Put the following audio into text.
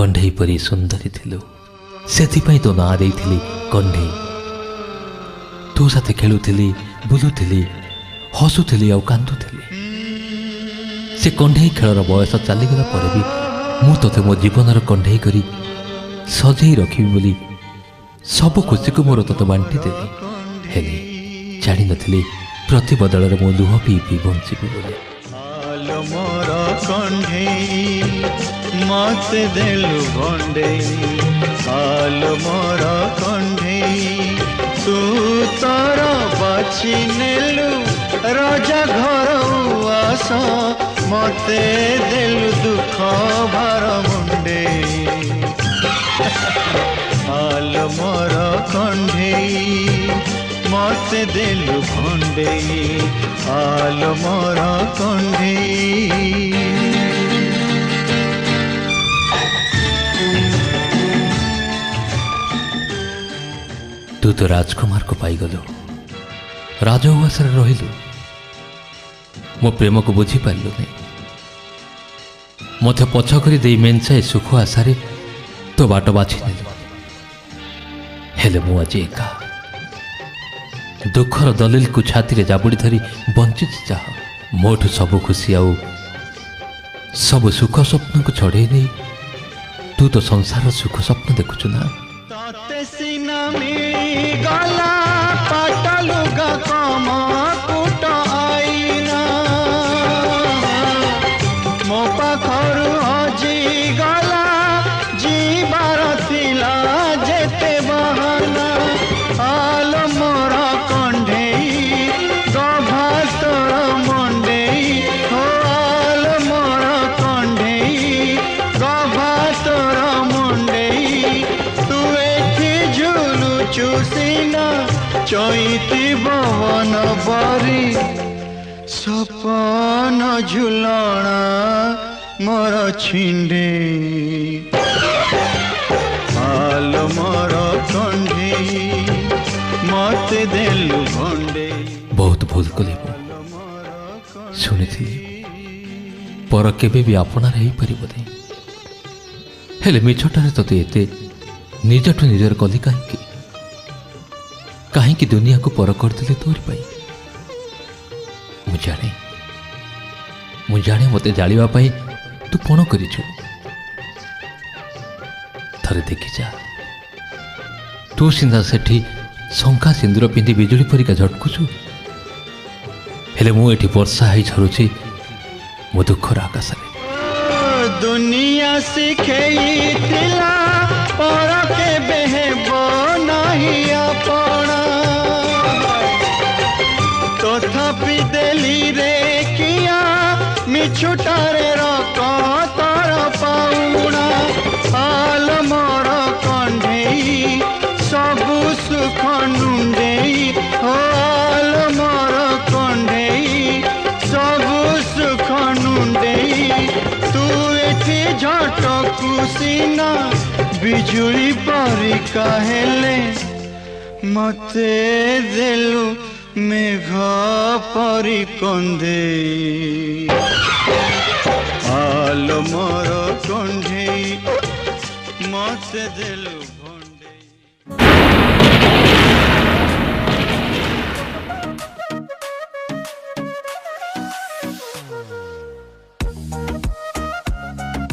कंढे परी सुंदरी थिलु सेथिपाई तो ना देइथिली कंढे। तो साथे खेलुथिली बुलुथिली हसुथिली आ कांदुथिली। से कंढे खेलर बयस चलीगला पर भी मु तोते मो जीवनर कंढे करी सजई रखी बोली सब खुशी को मोर तोते बांटी देली। हेले जानी नथिली प्रति बदल मो लुह पी पी बंचिबी बोली। मोर कंढे मत देलु भंडे हाल मोर कंढे तू तर बाची नेलु राजा घर आस मते देलु दुख भार मुंडे हाल मोर कंढे मत देलु भंडे हाल मोर कंढे। तू तो राजकुमार को पाईगलु राजउवासरे रहिलु मो प्रेम को बुझी पारलु नहीं मत पछ करी दे मेन्चाए सुख आशारे तो बाट बाछि नेलु। हेले मु आज एका दुखर दलिल को छाती रे जाबुड़ी धरी बंची चाह मोठू सब खुशी आउ सब सुख स्वप्न को छड़े नहीं तू तो संसार सुख स्वप्न देखुचु ना। गला पाटलुगा कम कुट आईना मो पाखरु हजी गला जीवार थिला जेते बहाना हाल मोर कंढे गभा तोर मंडे हाल मोर कंढे गभा तोर मंडे तू एठी झुलु चुसिना चैती भवन बरी सपन झुलना मोर छिंडे हाल मोर कंढे मत देलु भंडे। बहुत भूल कली शुणी पर केबे भी आपणार हो पार नहीं हेले मिछटारे तोते एते निजठू निजर कली कहीं दुनिया को पर करदेली तोरी पाई मु जाने मते जालिबा पाई तू पण करिछु थरे देखी जा तू सिंधा सेठी शंका सिंदूर पिंधि बिजुली परिका झटकुछु हेले मु एठी वर्षा है झरुछि मो दुखर आकाश दुनिया सिखेइतिला पर के बेहबो नहीं अपना तथापि देली रे किया मिछुटारे रक तर पाउना हाल मोर कंढे सबु सुख नुंडे हाल मोर कंढे सबु सुख नुंडे तू एठी झटकु सीना बिजुली परी काहेले मते देलु मेघ परी कंदे हाल मोर कंढे मते देलु।